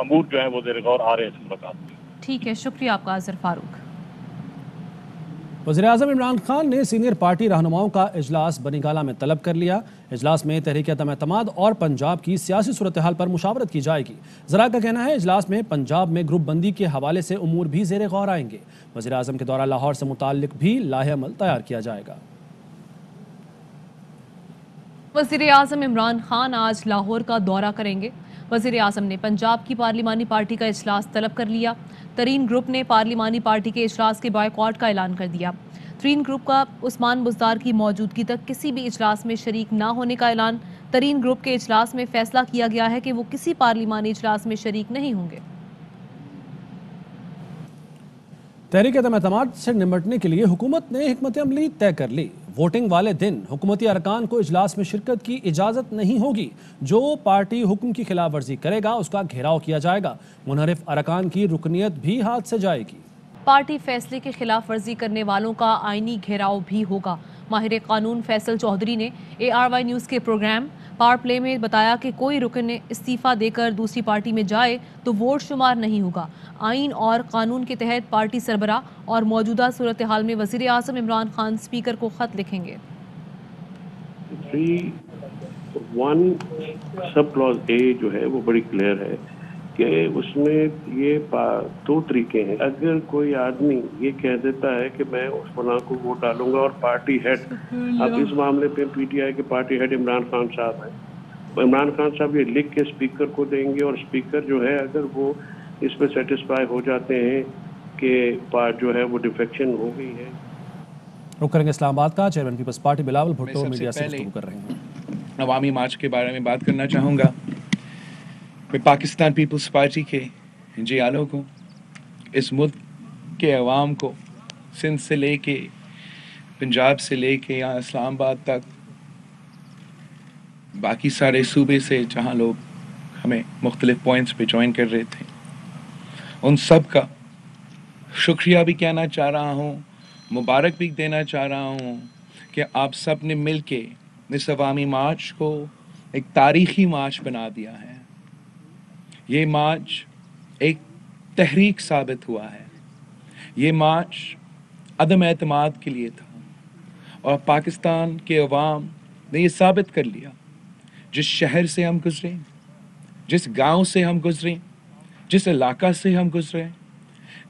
امور جو ہیں وہ زیر غور آ رہے ہیں اس ملاقات میں. ٹھیک ہے، شکریہ آپ کا اظہر فاروق. وزیراعظم عمران خان نے سینئر پارٹی رہنماؤں کا اجلاس بنی گالہ میں طلب کر لیا. اجلاس میں تحریک عدم اعتماد اور پنجاب کی سیاسی صورتحال پر مشاورت کی جائے گی. ذرائع کا کہنا ہے اجلاس میں پنجاب میں گروپ بندی کے حوالے سے امور بھی زیر غور آئیں گے. وزیراعظم کے دورہ لاہور سے متعلق بھی لاہ عمل تیار کیا جائے گا. وزیر اعظم عمران خان آج لاہور کا دورہ کریں گے. وزیر اعظم نے پنجاب کی پارلیمانی پارٹی کا اجلاس طلب کر لیا. ترین گروپ نے پارلیمانی پارٹی کے اجلاس کے بائیکاٹ کا اعلان کر دیا. ترین گروپ کا عثمان بزدار کی موجودگی تک کسی بھی اجلاس میں شریک نہ ہونے کا اعلان. ترین گروپ کے اجلاس میں فیصلہ کیا گیا ہے کہ وہ کسی پارلیمانی اجلاس میں شریک نہیں ہوں گے. تحریک عدم اعتماد سے نمٹنے کے لیے حکومت نے حکمت عملی طے کر لی. ووٹنگ والے دن حکومتی ارکان کو اجلاس میں شرکت کی اجازت نہیں ہوگی. جو پارٹی حکم کی خلاف ورزی کرے گا اس کا گھیراؤ کیا جائے گا. منحرف ارکان کی رکنیت بھی ہاتھ سے جائے گی. پارٹی فیصلے کی خلاف ورزی کرنے والوں کا آئینی گھیراؤ بھی ہوگا. ماہر قانون فیصل چودھری نے ARY نیوز کے پروگرام پاور پلے میں بتایا کہ کوئی رکن استعفیٰ دے کر دوسری پارٹی میں جائے تو ووٹ شمار نہیں ہوگا. آئین اور قانون کے تحت پارٹی سربراہ اور موجودہ صورتحال میں وزیر اعظم عمران خان اسپیکر کو خط لکھیں گے. 3(1) سب کلوز A جو ہے وہ بڑی کلیئر ہے کہ اس میں یہ 2 طریقے ہیں. اگر کوئی آدمی یہ کہہ دیتا ہے کہ میں اس فلاں کو ووٹ ڈالوں گا اور پارٹی ہیڈ، اب اس معاملے پہ PTI کے پارٹی ہیڈ عمران خان صاحب ہیں، عمران خان صاحب یہ لکھ کے اسپیکر کو دیں گے اور اسپیکر جو ہے اگر وہ اس پہ سیٹسفائی ہو جاتے ہیں کہ جو ہے وہ ڈیفیکشن ہو گئی ہے. رخ کریں گے اسلام آباد کا. Chairman Peoples Party Bilawal Bhutto media سے گفتگو کر رہے ہیں. عوامی مارچ کے بارے میں بات کرنا چاہوں گا. میں پاکستان پیپلز پارٹی کے جیالوں کو، اس ملک کے عوام کو، سندھ سے لے کے پنجاب سے لے کے یہاں اسلام آباد تک، باقی سارے صوبے سے جہاں لوگ ہمیں مختلف پوائنٹس پہ جوائن کر رہے تھے، ان سب کا شکریہ بھی کہنا چاہ رہا ہوں، مبارک بھی دینا چاہ رہا ہوں کہ آپ سب نے مل کے اس عوامی مارچ کو ایک تاریخی مارچ بنا دیا ہے. یہ مارچ ایک تحریک ثابت ہوا ہے. یہ مارچ عدم اعتماد کے لیے تھا اور پاکستان کے عوام نے یہ ثابت کر لیا. جس شہر سے ہم گزرے، جس گاؤں سے ہم گزرے، جس علاقہ سے ہم گزرے،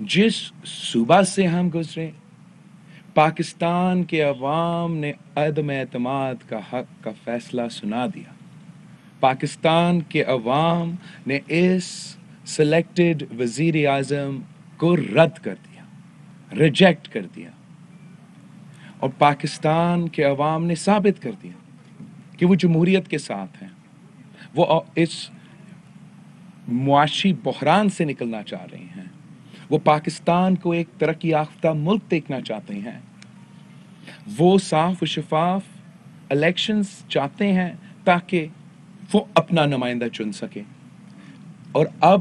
جس صوبہ سے ہم گزرے، پاکستان کے عوام نے عدم اعتماد کا حق کا فیصلہ سنا دیا. پاکستان کے عوام نے اس سلیکٹڈ وزیر اعظم کو رد کر دیا، ریجیکٹ کر دیا. اور پاکستان کے عوام نے ثابت کر دیا کہ وہ جمہوریت کے ساتھ ہیں. وہ اس معاشی بحران سے نکلنا چاہ رہے ہیں. وہ پاکستان کو ایک ترقی یافتہ ملک دیکھنا چاہتے ہیں. وہ صاف و شفاف الیکشنز چاہتے ہیں تاکہ وہ اپنا نمائندہ چن سکیں. اور اب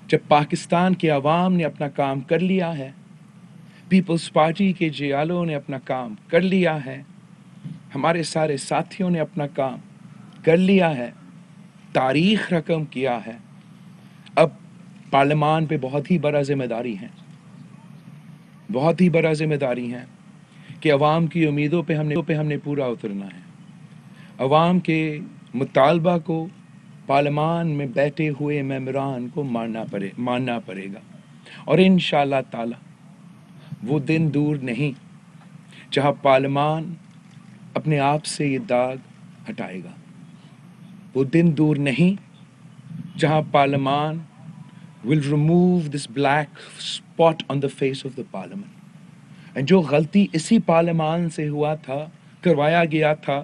جب پاکستان کے عوام نے اپنا کام کر لیا ہے، پیپلز پارٹی کے جیالوں نے اپنا کام کر لیا ہے، ہمارے سارے ساتھیوں نے اپنا کام کر لیا ہے، تاریخ رقم کیا ہے، اب پارلیمان پہ بہت ہی بڑا ذمہ داری ہے، بہت ہی بڑا ذمہ داری ہے کہ عوام کی امیدوں پہ ہم نے پورا اترنا ہے. عوام کے مطالبہ کو پارلیمان میں بیٹھے ہوئے ممبران کو ماننا پڑے گا. اور انشاءاللہ تعالی وہ دن دور نہیں جہاں پارلیمان اپنے آپ سے یہ داغ ہٹائے گا. وہ دن دور نہیں جہاں پارلیمان will remove this black spot on the face of the parliament. And جو غلطی اسی پارلیمان سے ہوا تھا، کروایا گیا تھا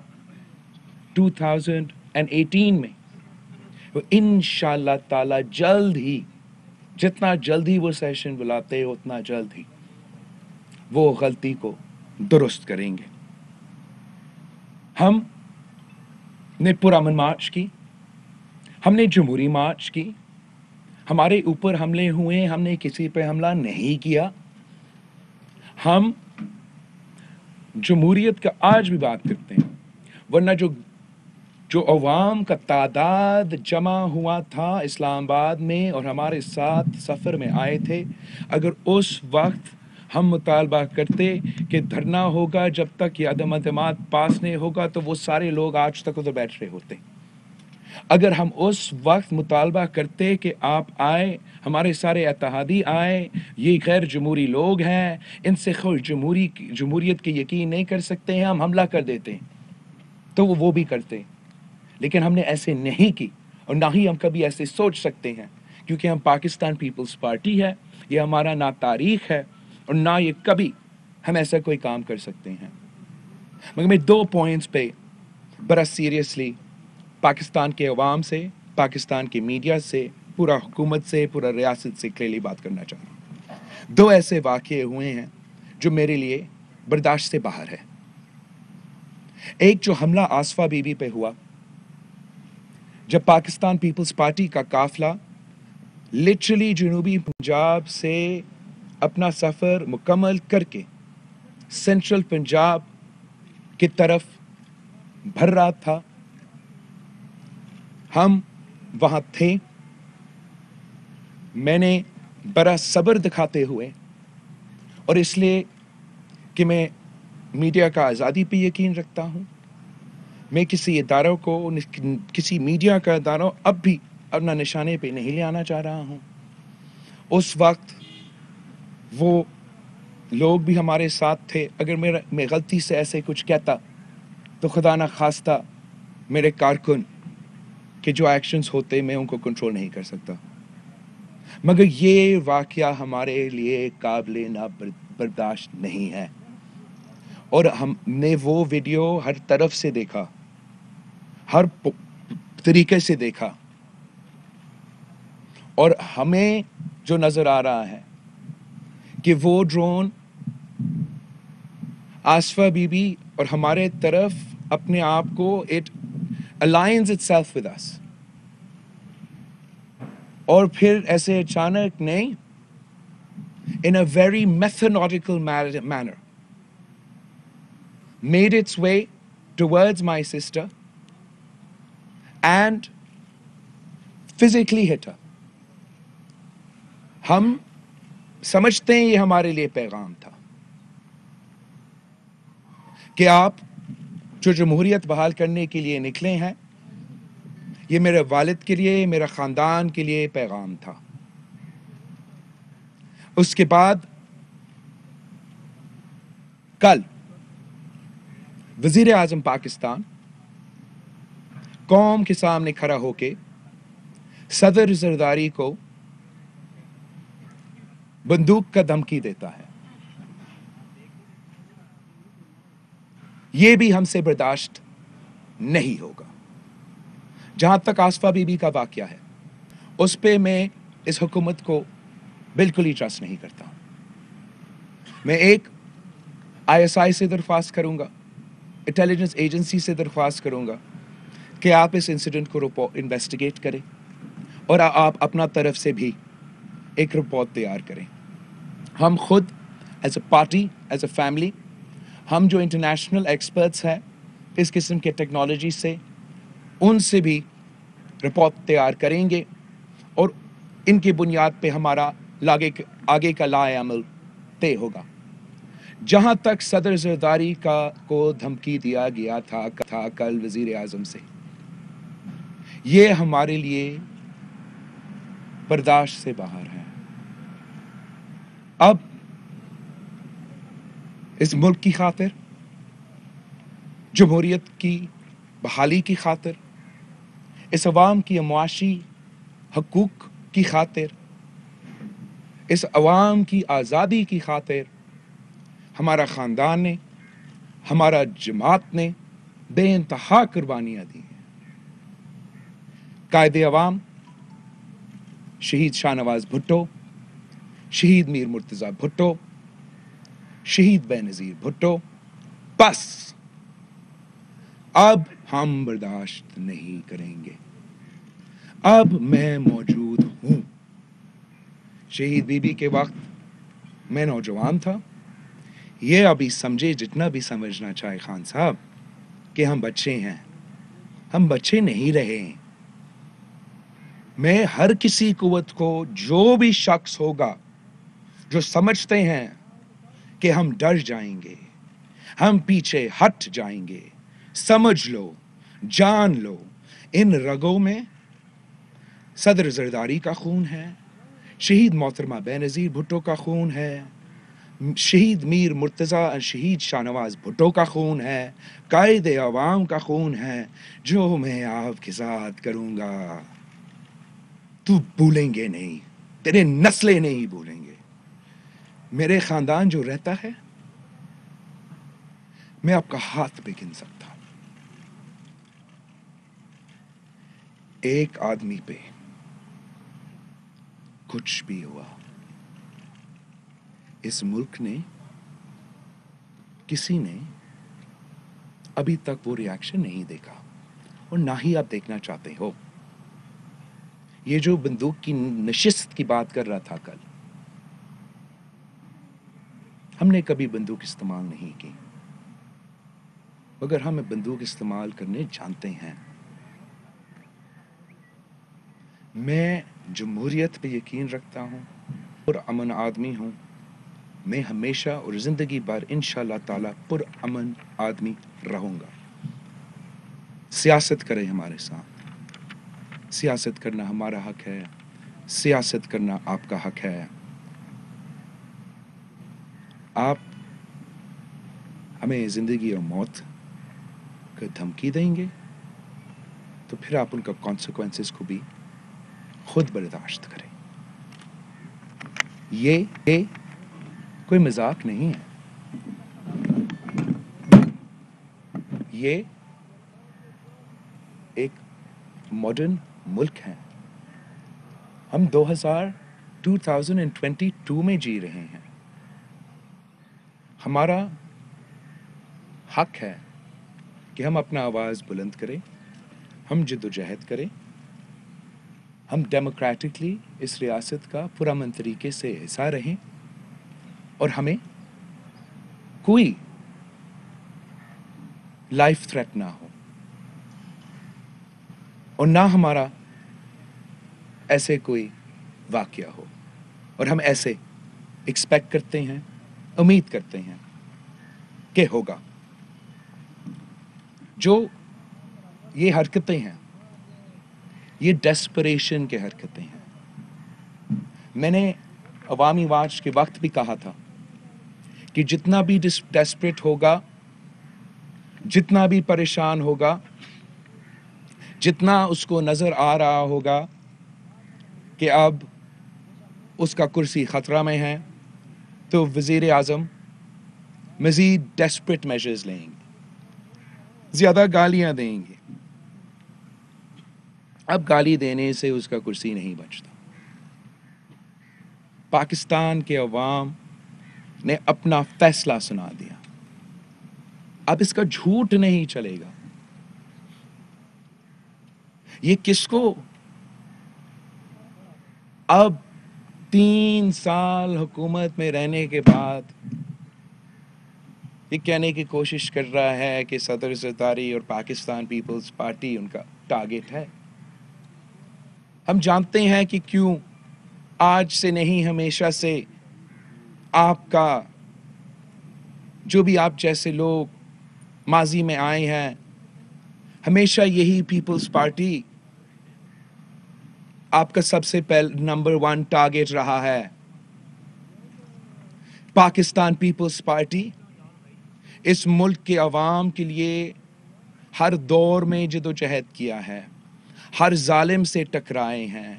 2018 میں، وہ انشاءاللہ تعالی جلد ہی، جتنا جلدی وہ سیشن بلاتے اتنا جلد ہی وہ غلطی کو درست کریں گے. ہم نے پرامن مارچ کی، ہم نے جمہوری مارچ کی، ہمارے اوپر حملے ہوئے، ہم نے کسی پہ حملہ نہیں کیا. ہم جمہوریت کا آج بھی بات کرتے ہیں، ورنہ جو جو عوام کا تعداد جمع ہوا تھا اسلام آباد میں اور ہمارے ساتھ سفر میں آئے تھے، اگر اس وقت ہم مطالبہ کرتے کہ دھرنا ہوگا جب تک یہ عدم اعتماد پاس نہیں ہوگا تو وہ سارے لوگ آج تک ادھر بیٹھ رہے ہوتے۔ اگر ہم اس وقت مطالبہ کرتے کہ آپ آئے، ہمارے سارے اتحادی آئے، یہ غیر جمہوری لوگ ہیں، ان سے جمہوریت کے یقین نہیں کر سکتے ہیں، ہم حملہ کر دیتے تو وہ بھی کرتے، لیکن ہم نے ایسے نہیں کی اور نہ ہی ہم کبھی ایسے سوچ سکتے ہیں، کیونکہ ہم پاکستان پیپلز پارٹی ہے، یہ ہمارا نہ تاریخ ہے اور نہ یہ کبھی ہم ایسا کوئی کام کر سکتے ہیں۔ مگر میں 2 پوائنٹس پہ بڑا سیریسلی پاکستان کے عوام سے، پاکستان کے میڈیا سے، پورا حکومت سے، پورا ریاست سے کلیئرلی بات کرنا چاہ رہا ہوں۔ 2 ایسے واقعے ہوئے ہیں جو میرے لیے برداشت سے باہر ہے۔ ایک جو حملہ آصفہ بی بی پہ ہوا، جب پاکستان پیپلز پارٹی کا قافلہ لٹرلی جنوبی پنجاب سے اپنا سفر مکمل کر کے سینٹرل پنجاب کی طرف بھر رہا تھا، ہم وہاں تھے۔ میں نے بڑا صبر دکھاتے ہوئے، اور اس لیے کہ میں میڈیا کا آزادی پہ یقین رکھتا ہوں، میں کسی اداروں کو، کسی میڈیا کا اداروں اب بھی اپنا نشانے پہ نہیں لے آنا چاہ رہا ہوں۔ اس وقت وہ لوگ بھی ہمارے ساتھ تھے، اگر میں غلطی سے ایسے کچھ کہتا تو خدا نہ خواستہ میرے کارکن کہ جو ایکشنز ہوتے میں ان کو کنٹرول نہیں کر سکتا، مگر یہ واقعہ ہمارے لیے قابل برداشت نہیں ہے، اور ہم نے وہ ویڈیو ہر طرف سے دیکھا، ہر طریقے سے دیکھا، اور ہمیں جو نظر آ رہا ہے کہ وہ ڈرون آصفہ بی بی اور ہمارے طرف اپنے آپ کو it aligns itself with us، اور پھر ایسے اچانک نہیں، in a very methodical manner made its way towards my sister and physically hit her۔ ہم سمجھتے ہیں یہ ہمارے لیے پیغام تھا کہ آپ جو جمہوریت بحال کرنے کے لیے نکلے ہیں، یہ میرے والد کے لیے، میرے خاندان کے لیے پیغام تھا۔ اس کے بعد کل وزیر اعظم پاکستان قوم کے سامنے کھڑا ہو کے صدر زرداری کو بندوق کا دھمکی دیتا ہے۔ یہ بھی ہم سے برداشت نہیں ہوگا۔ جہاں تک آصفہ بی بی کا واقعہ ہے، اس پہ میں اس حکومت کو بالکل ہی ٹرسٹ نہیں کرتا۔ میں ایک ISI سے درخواست کروں گا، انٹیلیجنس ایجنسی سے درخواست کروں گا کہ آپ اس انسیڈنٹ کو انویسٹیگیٹ کریں، اور آپ اپنا طرف سے بھی ایک رپورٹ تیار کریں۔ ہم خود as a party, as a family, ہم جو انٹرنیشنل ایکسپرٹس ہیں اس قسم کے ٹیکنالوجی سے، ان سے بھی رپورٹ تیار کریں گے، اور ان کی بنیاد پہ ہمارا آگے کا لائحہ عمل طے ہوگا۔ جہاں تک صدر زرداری کو دھمکی دیا گیا تھا کل وزیر اعظم سے، یہ ہمارے لیے برداشت سے باہر ہے۔ اب اس ملک کی خاطر، جمہوریت کی بحالی کی خاطر، اس عوام کی معاشی حقوق کی خاطر، اس عوام کی آزادی کی خاطر ہمارا خاندان نے، ہمارا جماعت نے بے انتہا قربانیاں دی ہیں۔ قائد عوام شہید شاہ نواز بھٹو، شہید میر مرتضی بھٹو، شہید بے نظیر بھٹو، بس اب ہم برداشت نہیں کریں گے۔ اب میں موجود ہوں۔ شہید بی بی کے وقت میں نوجوان تھا، یہ ابھی سمجھے جتنا بھی سمجھنا چاہے خان صاحب کہ ہم بچے ہیں، ہم بچے نہیں رہے. میں ہر کسی قوت کو, جو بھی شخص ہوگا جو سمجھتے ہیں کہ ہم ڈر جائیں گے, ہم پیچھے ہٹ جائیں گے, سمجھ لو, جان لو, ان رگوں میں صدر زرداری کا خون ہے, شہید محترمہ بینظیر بھٹو کا خون ہے, شہید میر مرتضی شہید شاہنواز بھٹو کا خون ہے, قائد عوام کا خون ہے. جو میں آپ کے ساتھ کروں گا تو بھولیں گے نہیں, تیرے نسلیں نہیں بھولیں گے. میرے خاندان جو رہتا ہے میں آپ کا ہاتھ پہ گن سکتا ہوں. ایک آدمی پہ کچھ بھی ہوا, اس ملک نے, کسی نے ابھی تک وہ ریاکشن نہیں دیکھا, اور نہ ہی آپ دیکھنا چاہتے ہو. یہ جو بندوق کی نشست کی بات کر رہا تھا کل, ہم نے کبھی بندوق استعمال نہیں کی, مگر ہم بندوق استعمال کرنے جانتے ہیں. میں جمہوریت پہ یقین رکھتا ہوں اور امن آدمی ہوں. میں ہمیشہ اور زندگی بھر انشاءاللہ تعالی پر امن آدمی رہوں گا. سیاست کریں ہمارے ساتھ, سیاست کرنا ہمارا حق ہے, سیاست کرنا آپ کا حق ہے. آپ ہمیں زندگی اور موت کا دھمکی دیں گے تو پھر آپ ان کا کانسیکوینسز کو بھی خود برداشت کریں. یہ کوئی مذاق نہیں ہے, یہ ایک ماڈرن ملک ہے. ہم 2022 میں جی رہے ہیں. ہمارا حق ہے کہ ہم اپنا آواز بلند کریں, ہم جد و جہد کریں, ہم ڈیموکریٹکلی اس ریاست کا پرامن طریقے سے حصہ رہیں, اور ہمیں کوئی لائف تھریٹ نہ ہو, اور نہ ہمارا ایسے کوئی واقعہ ہو. اور ہم ایسے ایکسپیکٹ کرتے ہیں, امید کرتے ہیں کہ ہوگا. جو یہ حرکتیں ہیں یہ ڈیسپریشن کے حرکتیں ہیں. میں نے عوامی مارچ کے وقت بھی کہا تھا کہ جتنا بھی ڈیسپریٹ ہوگا, جتنا بھی پریشان ہوگا, جتنا اس کو نظر آ رہا ہوگا کہ اب اس کا کرسی خطرہ میں ہے, تو وزیر اعظم مزید ڈیسپریٹ میجرز لیں گے, زیادہ گالیاں دیں گے. اب گالی دینے سے اس کا کرسی نہیں بچتا. پاکستان کے عوام نے اپنا فیصلہ سنا دیا. اب اس کا جھوٹ نہیں چلے گا. یہ کس کو اب 3 سال حکومت میں رہنے کے بعد یہ کہنے کی کوشش کر رہا ہے کہ صدر زرداری اور پاکستان پیپلز پارٹی ان کا ٹارگٹ ہے. ہم جانتے ہیں کہ کیوں آج سے نہیں ہمیشہ سے آپ کا, جو بھی آپ جیسے لوگ ماضی میں آئے ہیں, ہمیشہ یہی پیپلز پارٹی آپ کا سب سے نمبر 1 ٹارگٹ رہا ہے. پاکستان پیپلز پارٹی اس ملک کے عوام کے لیے ہر دور میں جد و جہد کیا ہے, ہر ظالم سے ٹکرائے ہیں.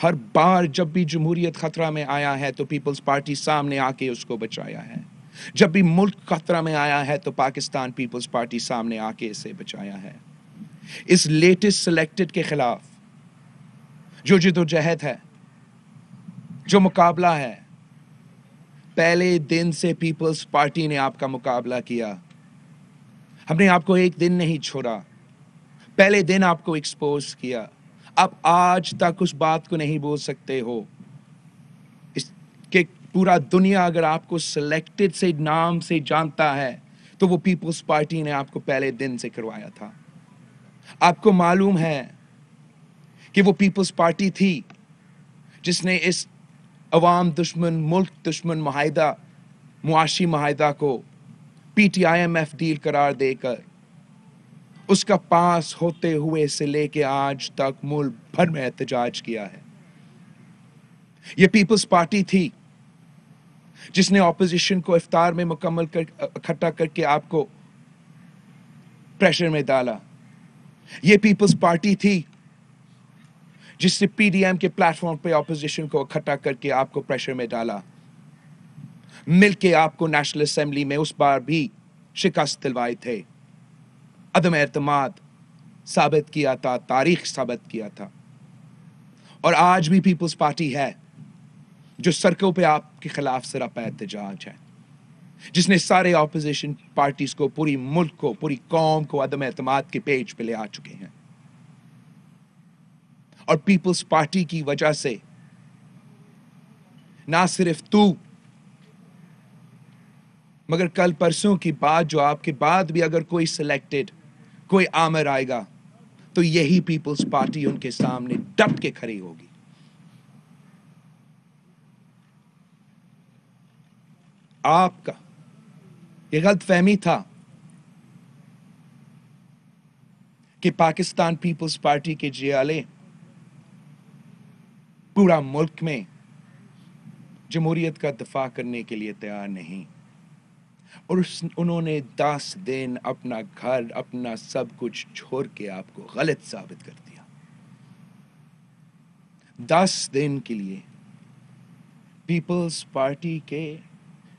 ہر بار جب بھی جمہوریت خطرہ میں آیا ہے تو پیپلز پارٹی سامنے آ کے اس کو بچایا ہے. جب بھی ملک خطرہ میں آیا ہے تو پاکستان پیپلز پارٹی سامنے آ کے اسے بچایا ہے. اس لیٹسٹ سلیکٹڈ کے خلاف جو جد و جہد ہے, جو مقابلہ ہے, پہلے دن سے پیپلز پارٹی نے آپ کا مقابلہ کیا. ہم نے آپ کو ایک دن نہیں چھوڑا, پہلے دن آپ کو ایکسپوز کیا. اب آج تک اس بات کو نہیں بول سکتے ہو اس کہ پورا دنیا اگر آپ کو سلیکٹڈ سے نام سے جانتا ہے تو وہ پیپلز پارٹی نے آپ کو پہلے دن سے کروایا تھا. آپ کو معلوم ہے کہ وہ پیپلز پارٹی تھی جس نے اس عوام دشمن ملک دشمن معاہدہ معاشی معاہدہ کو P T I M F deal قرار دے کر اس کا پاس ہوتے ہوئے سے لے کے آج تک ملک بھر میں احتجاج کیا ہے. یہ پیپلز پارٹی تھی جس نے اپوزیشن کو افطار میں مکمل اکٹھا کر کے آپ کو پریشر میں ڈالا. یہ پیپلز پارٹی تھی جس نے پی ڈی ایم کے پلیٹ فارم پہ اپوزیشن کو اکٹھا کر کے آپ کو پریشر میں ڈالا. مل کے آپ کو نیشنل اسمبلی میں اس بار بھی شکست دلوائے تھے. عدم اعتماد ثابت کیا تھا, تاریخ ثابت کیا تھا. اور آج بھی پیپلز پارٹی ہے جو سڑکوں پہ آپ کے خلاف سراپا احتجاج ہے, جس نے سارے اپوزیشن پارٹیز کو, پوری ملک کو, پوری قوم کو عدم اعتماد کے پیج پہ لے آ چکے ہیں. اور پیپلز پارٹی کی وجہ سے نہ صرف تو مگر کل پرسوں کی بات جو آپ کے بعد بھی اگر کوئی سلیکٹڈ کوئی آمر آئے گا تو یہی پیپلز پارٹی ان کے سامنے ڈٹ کے کھڑی ہوگی. آپ کا یہ غلط فہمی تھا کہ پاکستان پیپلز پارٹی کے جیالے پورا ملک میں جمہوریت کا دفاع کرنے کے لیے تیار نہیں, اور انہوں نے 10 دن اپنا گھر اپنا سب کچھ چھوڑ کے آپ کو غلط ثابت کر دیا. 10 دن کے لیے پیپلز پارٹی کے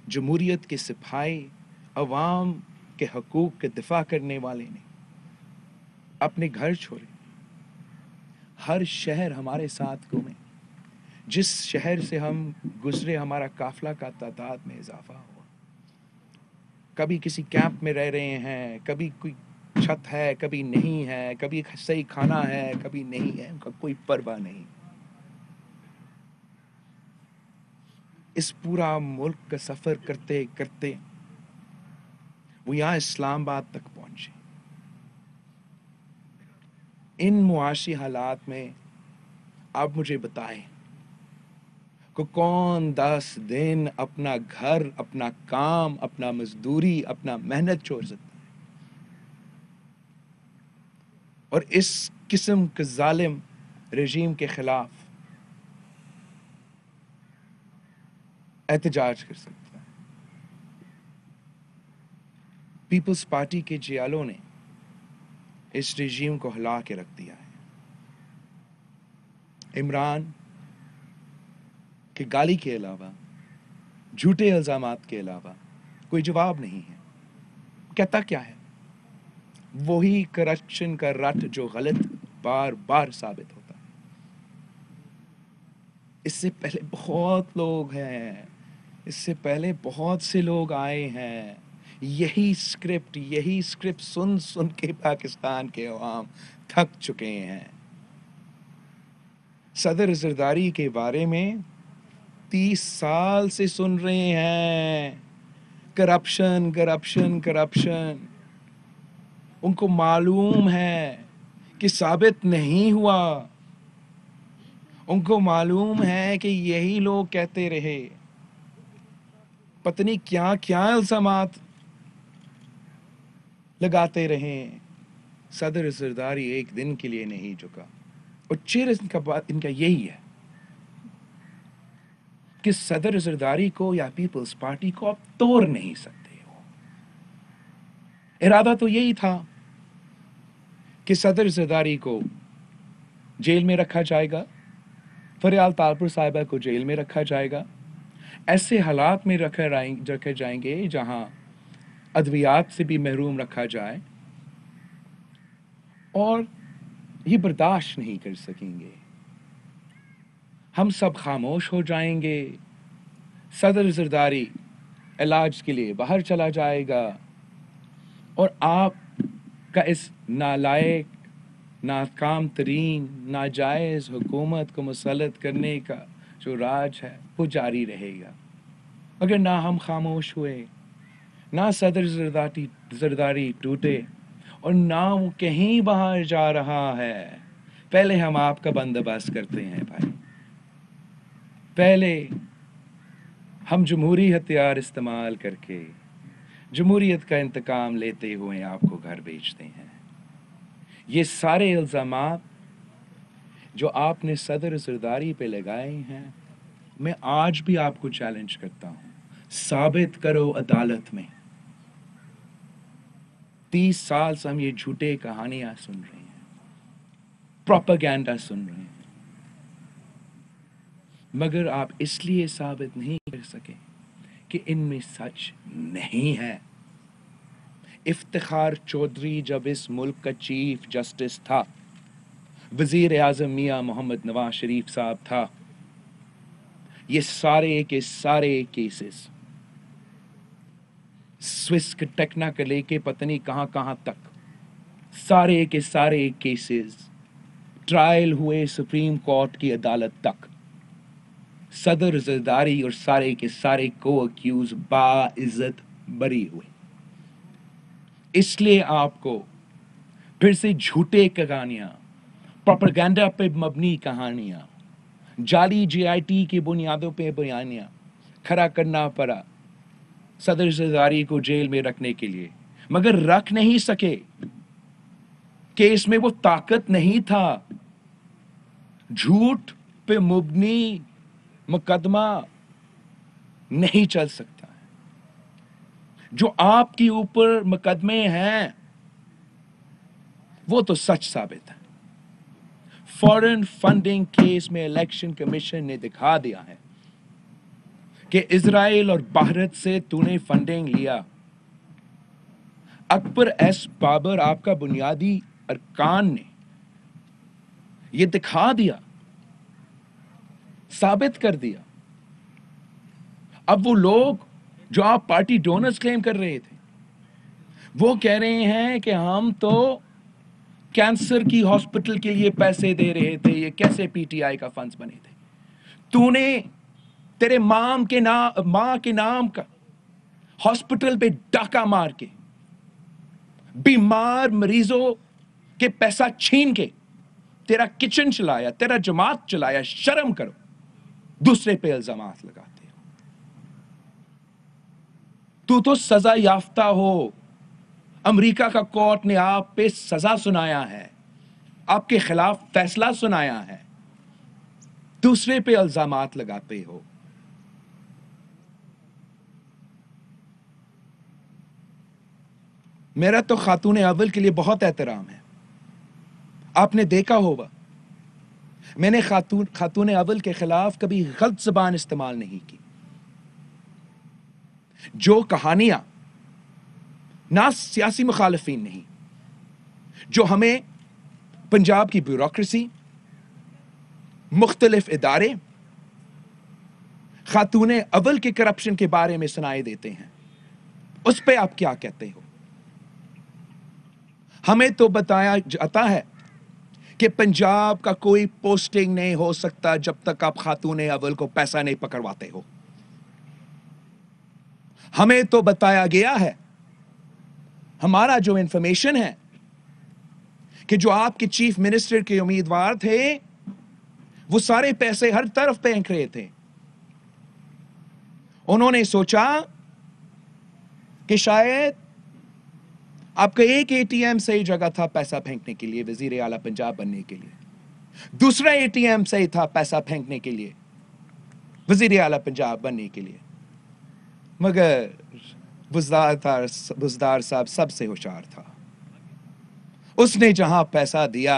جمہوریت کے سپاہی, عوام کے حقوق کے دفاع کرنے والے نے اپنے گھر چھوڑے, ہر شہر ہمارے ساتھ گھومے, جس شہر سے ہم گزرے ہمارا قافلہ کا تعداد میں اضافہ ہوا. کبھی کسی کیمپ میں رہ رہے ہیں, کبھی کوئی چھت ہے, کبھی نہیں ہے, کبھی صحیح کھانا ہے, کبھی نہیں ہے, ان کا کوئی پرواہ نہیں. اس پورا ملک کا سفر کرتے کرتے وہ یہاں اسلام آباد تک پہنچے. ان معاشی حالات میں آپ مجھے بتائیں کہ کون 10 دن اپنا گھر, اپنا کام, اپنا مزدوری, اپنا محنت چھوڑ سکتا ہے؟ اور اس قسم کے ظالم رژیم کے خلاف احتجاج کر سکتا ہے. پیپلز پارٹی کے جیالوں نے اس رژیم کو ہلا کے رکھ دیا ہے. عمران کے گالی کے علاوہ, جھوٹے الزامات کے علاوہ کوئی جواب نہیں ہے. کہتا کیا ہے؟ وہی کرپشن کا رٹ جو غلط بار بار ثابت ہوتا ہے. اس سے پہلے بہت لوگ ہیں, اس سے پہلے بہت سے لوگ آئے ہیں. یہی اسکرپٹ سن سن کے پاکستان کے عوام تھک چکے ہیں. صدر زرداری کے بارے میں 30 سال سے سن رہے ہیں, کرپشن کرپشن کرپشن. ان کو معلوم ہے کہ ثابت نہیں ہوا. ان کو معلوم ہے کہ یہی لوگ کہتے رہے. پتہ نہیں کیا کیا الزامات لگاتے رہے. صدر زرداری ایک دن کے لیے نہیں جھکا. اور چیر ان کا یہی ہے کہ صدر زرداری کو یا پیپلز پارٹی کو آپ توڑ نہیں سکتے ہو. ارادہ تو یہی تھا کہ صدر زرداری کو جیل میں رکھا جائے گا, فریال تالپور صاحبہ کو جیل میں رکھا جائے گا, ایسے حالات میں رکھے جائیں گے جہاں ادویات سے بھی محروم رکھا جائے, اور یہ برداشت نہیں کر سکیں گے. ہم سب خاموش ہو جائیں گے. صدر زرداری علاج کے لیے باہر چلا جائے گا, اور آپ کا اس نالائق, ناکام ترین, ناجائز حکومت کو مسلط کرنے کا جو راج ہے وہ جاری رہے گا. اگر نہ ہم خاموش ہوئے, نہ صدر زرداری ٹوٹے, اور نہ وہ کہیں باہر جا رہا ہے. پہلے ہم آپ کا بندوبست کرتے ہیں بھائی. پہلے ہم جمہوری ہتھیار استعمال کر کے جمہوریت کا انتقام لیتے ہوئے آپ کو گھر بھیجتے ہیں. یہ سارے الزامات جو آپ نے صدر زرداری پہ لگائے ہیں، میں آج بھی آپ کو چیلنج کرتا ہوں، ثابت کرو عدالت میں. 30 سال سے ہم یہ جھوٹے کہانیاں سن رہے ہیں، پروپیگنڈا سن رہے ہیں، مگر آپ اس لیے ثابت نہیں کر سکے کہ ان میں سچ نہیں ہے. افتخار چودھری جب اس ملک کا چیف جسٹس تھا، وزیر اعظم میاں محمد نواز شریف صاحب تھا، یہ سارے کے سارے کیسز سوئس کے ٹیکنا کے لے کے پتہ نہیں کہاں کہاں تک، سارے کے سارے کیسز ٹرائل ہوئے سپریم کورٹ کی عدالت تک. صدر زرداری اور سارے کے سارے کو اکیوز باعزت بری ہوئے. اس لیے آپ کو پھر سے جھوٹے کہانیاں، پروپیگنڈا پہ مبنی کہانیاں، جعلی جی آئی ٹی کی بنیادوں پہ بیانیاں کھڑا کرنا پڑا صدر زرداری کو جیل میں رکھنے کے لیے، مگر رکھ نہیں سکے کہ اس میں وہ طاقت نہیں تھا. جھوٹ پہ مبنی مقدمہ نہیں چل سکتا ہے. جو آپ کے اوپر مقدمے ہیں وہ تو سچ ثابت ہے. فورن فنڈنگ کیس میں الیکشن کمیشن نے دکھا دیا ہے کہ اسرائیل اور بھارت سے تو نے فنڈنگ لیا. اکبر ایس بابر آپ کا بنیادی ارکان نے یہ دکھا دیا، ثابت کر دیا. اب وہ لوگ جو آپ پارٹی ڈونرز کلیم کر رہے تھے وہ کہہ رہے ہیں کہ ہم تو کینسر کی ہاسپٹل کے لیے پیسے دے رہے تھے. یہ کیسے پی ٹی آئی کا فنڈز بنے تھے؟ تو نے تیرے ماں کے نام کا ہاسپٹل پہ ڈاکہ مار کے بیمار مریضوں کے پیسہ چھین کے تیرا کچن چلایا، تیرا جماعت چلایا. شرم کرو، دوسرے پہ الزامات لگاتے ہو. تو سزا یافتہ ہو. امریکہ کا کورٹ نے آپ پہ سزا سنایا ہے، آپ کے خلاف فیصلہ سنایا ہے، دوسرے پہ الزامات لگاتے ہو. میرا تو خاتون اول کے لیے بہت احترام ہے. آپ نے دیکھا ہوگا میں نے خاتون اول کے خلاف کبھی غلط زبان استعمال نہیں کی. جو کہانیاں نہ سیاسی مخالفین نہیں، جو ہمیں پنجاب کی بیوروکریسی، مختلف ادارے، خاتون اول کے کرپشن کے بارے میں سنائے دیتے ہیں، اس پہ آپ کیا کہتے ہو؟ ہمیں تو بتایا جاتا ہے کہ پنجاب کا کوئی پوسٹنگ نہیں ہو سکتا جب تک آپ خاتون اول کو پیسہ نہیں پکڑواتے ہو. ہمیں تو بتایا گیا ہے، ہمارا جو انفارمیشن ہے، کہ جو آپ کے چیف منسٹر کے امیدوار تھے وہ سارے پیسے ہر طرف پھینک رہے تھے. انہوں نے سوچا کہ شاید آپ کا ایک اے ٹی ایم صحیح جگہ تھا پیسہ پھینکنے کے لیے، وزیر اعلیٰ پنجاب بننے کے لیے. دوسرا اے ٹی ایم صحیح تھا پیسہ پھینکنے کے لیے، وزیر اعلیٰ پنجاب بننے کے لیے. مگر بزدار صاحب سب سے ہوشیار تھا. اس نے جہاں پیسہ دیا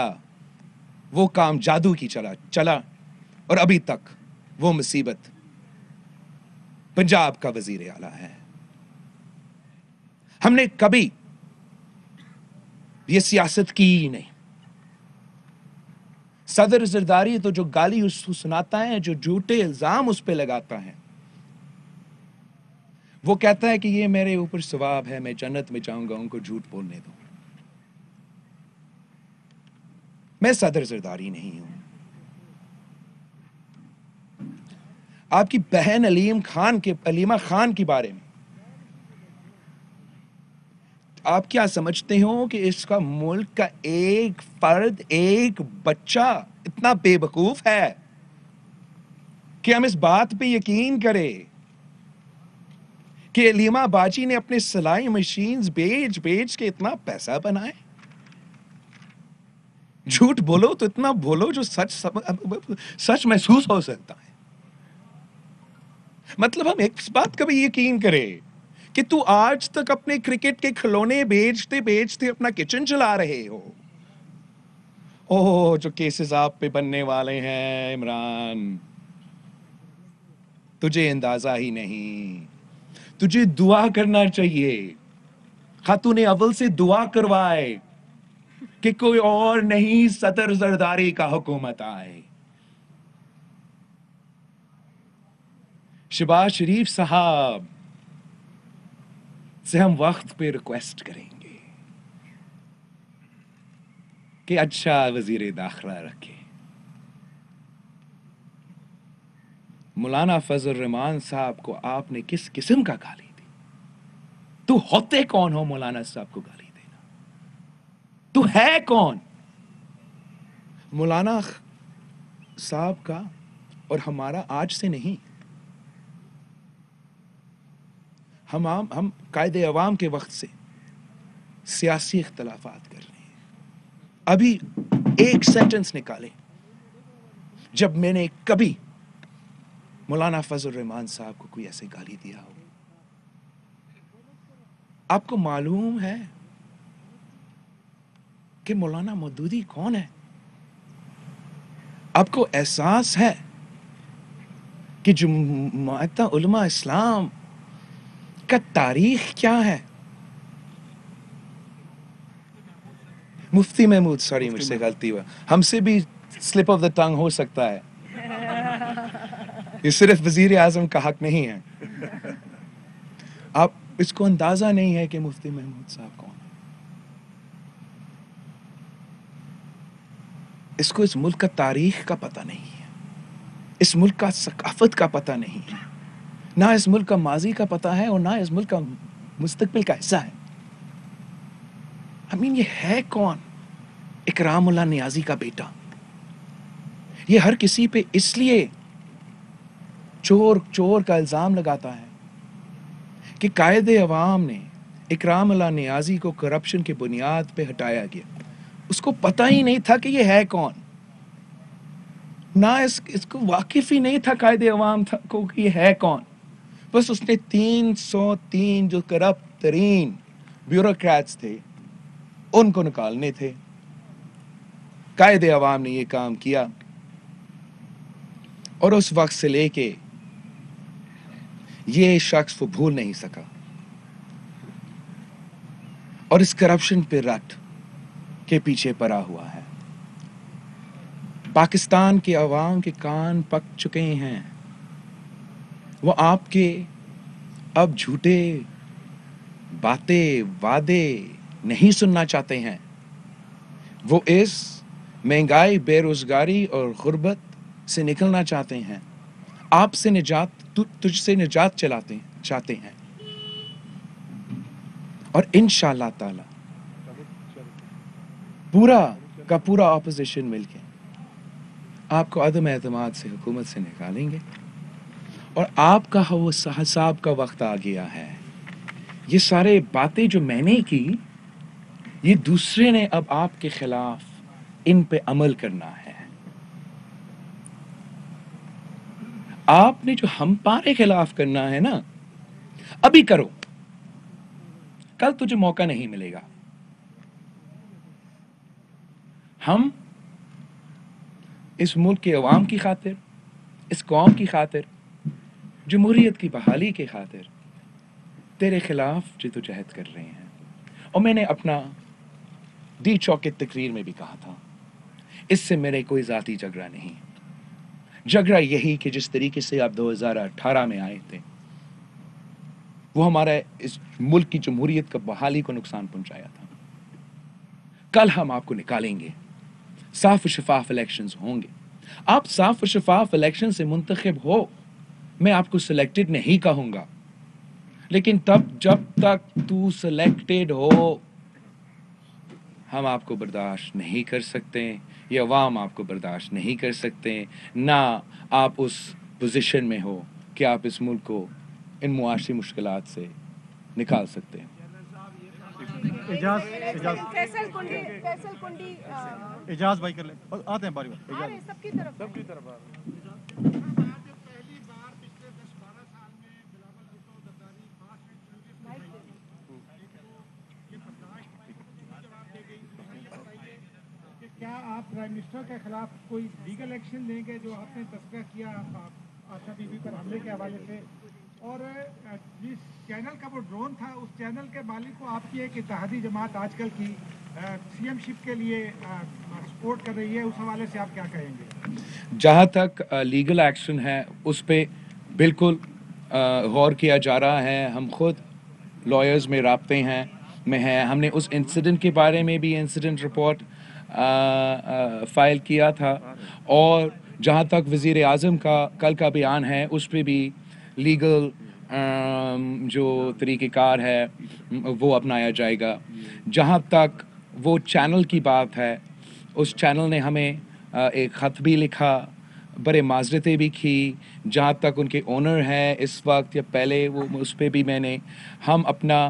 وہ کام جادو کی چلا اور ابھی تک وہ مصیبت پنجاب کا وزیر اعلیٰ ہے. ہم نے کبھی یہ سیاست کی ہی نہیں. صدر زرداری تو جو گالی اس کو سناتا ہے، جو جھوٹے الزام اس پہ لگاتا ہے، وہ کہتا ہے کہ یہ میرے اوپر ثواب ہے، میں جنت میں جاؤں گا ان کو جھوٹ بولنے دو. میں صدر زرداری نہیں ہوں. آپ کی بہن علیمہ خان کے بارے میں آپ کیا سمجھتے ہو کہ اس کا ملک کا ایک فرد، ایک بچہ اتنا بے وقوف ہے کہ ہم اس بات پہ یقین کرے کہ علیمہ باجی نے اپنے سلائی مشینز بیچ کے اتنا پیسہ بنائے؟ جھوٹ بولو تو اتنا بولو جو سچ محسوس ہو سکتا ہے. مطلب ہم ایک بات کا بھی یقین کرے کہ تو آج تک اپنے کرکٹ کے کھلونے بیچتے اپنا کچن چلا رہے ہو. اوہ جو کیسز آپ پہ بننے والے ہیں عمران، تجھے اندازہ ہی نہیں. تجھے دعا کرنا چاہیے، خاتون اول سے دعا کروائے کہ کوئی اور نہیں صدر زرداری کا حکومت آئے. شہباز شریف صاحب سے ہم وقت پہ ریکویسٹ کریں گے کہ اچھا وزیر داخلہ رکھے. مولانا فضل الرحمان صاحب کو آپ نے کس قسم کا گالی دی؟ تو ہوتے کون ہو مولانا صاحب کو گالی دینا؟ تو ہے کون؟ مولانا صاحب کا اور ہمارا آج سے نہیں، ہم قائد عوام کے وقت سے سیاسی اختلافات کر رہے ہیں. ابھی ایک سینٹنس نکالے جب میں نے کبھی مولانا فضل الرحمان صاحب کو کوئی ایسے گالی دیا ہو. آپ کو معلوم ہے کہ مولانا مودودی کون ہے؟ آپ کو احساس ہے کہ جماعت علماء اسلام کا تاریخ کیا ہے؟ مفتی محمود، سوری مجھ سے غلطی ہوا، ہم سے بھی سلپ آف دا ٹنگ ہو سکتا ہے، یہ صرف وزیر اعظم کا حق نہیں ہے. آپ اس کو اندازہ نہیں ہے کہ مفتی محمود صاحب کون ہے. اس کو اس ملک کا تاریخ کا پتہ نہیں ہے، اس ملک کا ثقافت کا پتہ نہیں ہے، نہ اس ملک کا ماضی کا پتہ ہے اور نہ اس ملک کا مستقبل کا حصہ ہے. یہ ہے کون؟ اکرام اللہ نیازی کا بیٹا. یہ ہر کسی پہ اس لیے چور کا الزام لگاتا ہے کہ قائد عوام نے اکرام اللہ نیازی کو کرپشن کی بنیاد پہ ہٹایا گیا. اس کو پتہ ہی نہیں تھا کہ یہ ہے کون، نہ اس کو واقف ہی نہیں تھا قائد عوام کو کہ یہ ہے کون. بس اس نے 303 جو کرپٹ ترین بیوروکریٹس تھے ان کو نکالنے تھے. قائد عوام نے یہ کام کیا اور اس وقت سے لے کے یہ شخص وہ بھول نہیں سکا اور اس کرپشن پہ رٹ کے پیچھے پڑا ہوا ہے. پاکستان کے عوام کے کان پک چکے ہیں. وہ آپ کے اب جھوٹے باتیں وعدے نہیں سننا چاہتے ہیں. وہ اس مہنگائی، بے روزگاری اور غربت سے نکلنا چاہتے ہیں. آپ سے تجھ سے نجات چاہتے ہیں. اور انشاءاللہ تعالی پورا کا پورا اپوزیشن مل کے آپ کو عدم اعتماد سے حکومت سے نکالیں گے. اور آپ کا وہ حساب کا وقت آ گیا ہے. یہ سارے باتیں جو میں نے کی، یہ دوسرے نے اب آپ کے خلاف ان پہ عمل کرنا ہے. آپ نے جو ہمارے خلاف کرنا ہے نا، ابھی کرو، کل تجھے موقع نہیں ملے گا. ہم اس ملک کے عوام کی خاطر، اس قوم کی خاطر، جمہوریت کی بحالی کی خاطر تیرے خلاف جدوجہد کر رہے ہیں. اور میں نے اپنا ڈی چوک کی تقریر میں بھی کہا تھا، اس سے میرے کوئی ذاتی جھگڑا نہیں. جھگڑا یہی کہ جس طریقے سے آپ 2018 میں آئے تھے وہ ہمارے اس ملک کی جمہوریت کا بحالی کو نقصان پہنچایا تھا. کل ہم آپ کو نکالیں گے. صاف و شفاف الیکشنز ہوں گے. آپ صاف و شفاف الیکشن سے منتخب ہو، میں آپ کو سلیکٹڈ نہیں کہوں گا، لیکن تب جب تک تو سلیکٹڈ ہو ہم آپ کو برداشت نہیں کر سکتے، یہ عوام آپ کو برداشت نہیں کر سکتے، نہ آپ اس پوزیشن میں ہو کہ آپ اس ملک کو ان معاشی مشکلات سے نکال سکتے ہیں۔ اجاز بھائی کر لیں، آتے ہیں باری باری سب کی طرف کیا آپ پرائم منسٹر کے خلاف کوئی لیگل ایکشن لیں گے جو آپ نے تذکرہ کیا آشا بی بی پر حملے کے حوالے سے، اور جس چینل کا وہ ڈرون تھا اس چینل کے مالک کو آپ کی ایک اتحادی جماعت آج کل کی سی ایم شپ کے لیے سپورٹ کر رہی ہے، اس حوالے سے آپ کیا کہیں گے؟ جہاں تک لیگل ایکشن ہے اس پہ بالکل غور کیا جا رہا ہے، ہم خود لائرز میں رابطے میں ہیں، ہم نے اس انسیڈنٹ کے بارے میں بھی انسیڈنٹ رپورٹ فائل کیا تھا، اور جہاں تک وزیر اعظم کا کل کا بیان ہے اس پہ بھی لیگل جو طریقہ کار ہے وہ اپنایا جائے گا۔ جہاں تک وہ چینل کی بات ہے، اس چینل نے ہمیں ایک خط بھی لکھا، بڑے معذرتیں بھی کی، جہاں تک ان کے اونر ہیں اس وقت یا پہلے وہ اس پہ بھی ہم اپنا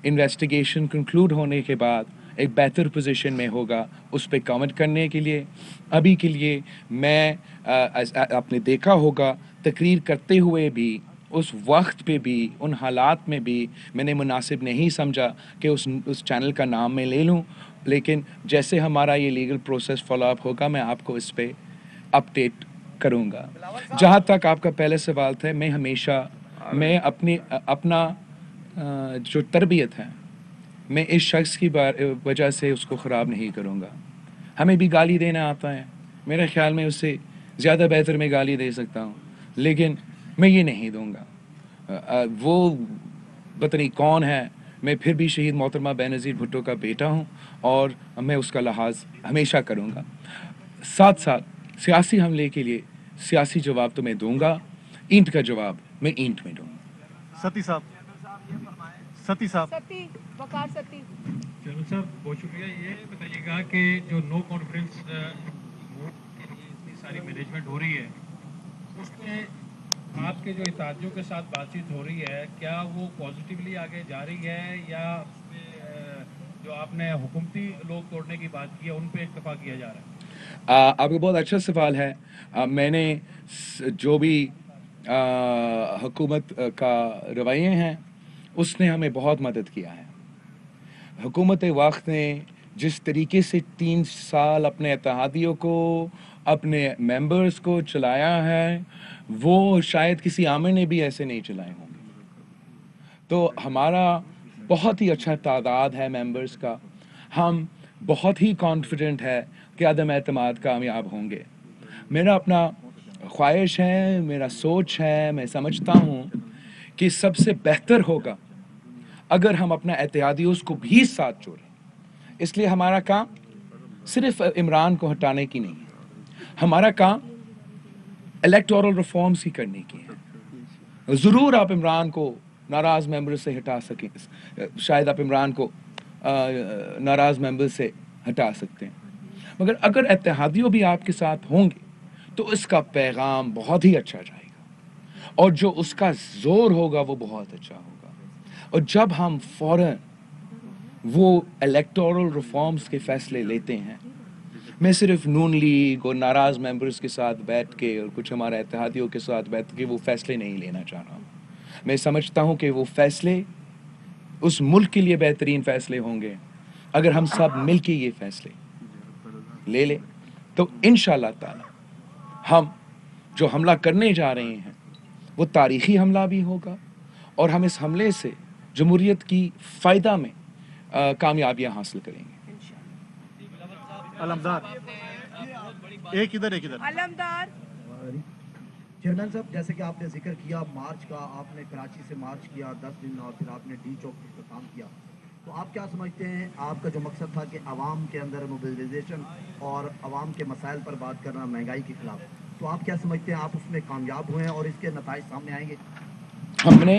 انویسٹیگیشن کنکلوڈ ہونے کے بعد ایک بہتر پوزیشن میں ہوگا اس پہ کامنٹ کرنے کے لیے۔ ابھی کے لیے میں آپ نے دیکھا ہوگا تقریر کرتے ہوئے بھی اس وقت پہ بھی ان حالات میں بھی میں نے مناسب نہیں سمجھا کہ اس چینل کا نام میں لے لوں، لیکن جیسے ہمارا یہ لیگل پروسیس فالو اپ ہوگا میں آپ کو اس پہ اپڈیٹ کروں گا۔ جہاں تک آپ کا پہلے سوال تھا، میں ہمیشہ اپنا جو تربیت ہے میں اس شخص کی وجہ سے اس کو خراب نہیں کروں گا۔ ہمیں بھی گالی دینا آتا ہے، میرے خیال میں اس سے زیادہ بہتر میں گالی دے سکتا ہوں، لیکن میں یہ نہیں دوں گا۔ وہ پتہ نہیں کون ہے، میں پھر بھی شہید محترمہ بینظیر بھٹو کا بیٹا ہوں اور میں اس کا لحاظ ہمیشہ کروں گا۔ ساتھ ساتھ سیاسی حملے کے لیے سیاسی جواب تو میں دوں گا، اینٹ کا جواب میں اینٹ میں دوں گا۔ ستی صاحب چلو صاحب بہت شکریہ۔ یہ بتائیے گا کہ جو نو کانفیڈنس ووٹ کے لیے اتنی ساری مینجمنٹ ہو رہی ہے اس میں آپ کے جو اتحادیوں کے ساتھ بات چیت ہو رہی ہے، کیا وہ پازیٹیولی آگے جا رہی ہے یا اس میں جو آپ نے حکومتی لوگ توڑنے کی بات کی ہے ان پہ اکتفا کیا جا رہا ہے؟ آپ کا بہت اچھا سوال ہے۔ میں نے جو بھی حکومت کا رویے ہیں اس نے ہمیں بہت مدد کیا ہے۔ حکومت وقت نے جس طریقے سے 3 سال اپنے اتحادیوں کو، اپنے ممبرز کو چلایا ہے وہ شاید کسی عامر نے بھی ایسے نہیں چلائے ہوں گے۔ تو ہمارا بہت ہی اچھا تعداد ہے ممبرز کا، ہم بہت ہی کانفیڈنٹ ہے کہ عدم اعتماد کامیاب ہوں گے۔ میرا اپنا خواہش ہے، میرا سوچ ہے، میں سمجھتا ہوں کہ سب سے بہتر ہوگا اگر ہم اپنا اتحادیوں کو بھی ساتھ جوڑیں۔ اس لیے ہمارا کام صرف عمران کو ہٹانے کی نہیں ہے، ہمارا کام الیکٹورل ریفارمز ہی کرنے کی ہے۔ ضرور آپ عمران کو ناراض ممبر سے ہٹا سکیں، شاید آپ عمران کو ناراض ممبر سے ہٹا سکتے ہیں، مگر اگر اتحادیوں بھی آپ کے ساتھ ہوں گے تو اس کا پیغام بہت ہی اچھا جائے گا اور جو اس کا زور ہوگا وہ بہت اچھا ہوگا۔ اور جب ہم فوراً وہ الیکٹورل ریفارمز کے فیصلے لیتے ہیں، میں صرف نون لیگ اور ناراض ممبرز کے ساتھ بیٹھ کے اور کچھ ہمارے اتحادیوں کے ساتھ بیٹھ کے وہ فیصلے نہیں لینا چاہ رہا ہوں۔ میں سمجھتا ہوں کہ وہ فیصلے اس ملک کے لیے بہترین فیصلے ہوں گے اگر ہم سب مل کے یہ فیصلے لے لیں، تو انشاءاللہ تعالی ہم جو حملہ کرنے جا رہے ہیں وہ تاریخی حملہ بھی ہوگا اور ہم اس حملے سے جمہوریت کی فائدہ میں کامیابیاں حاصل کریں گے۔ علمدار ایک ادھر علمدار جنرل صاحب، جیسے کہ آپ نے ذکر کیا مارچ کا، آپ نے کراچی سے مارچ کیا 10 دن اور پھر آپ نے ڈی چوک پر اختتام کیا، تو آپ کیا سمجھتے ہیں آپ کا جو مقصد تھا کہ عوام کے اندر موبلائزیشن اور عوام کے مسائل پر بات کرنا مہنگائی کے خلاف، تو آپ کیا سمجھتے ہیں آپ اس میں کامیاب ہوئے ہیں اور اس کے نتائج سامنے آئیں گے؟ ہم نے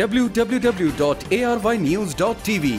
www.arYnews.tv।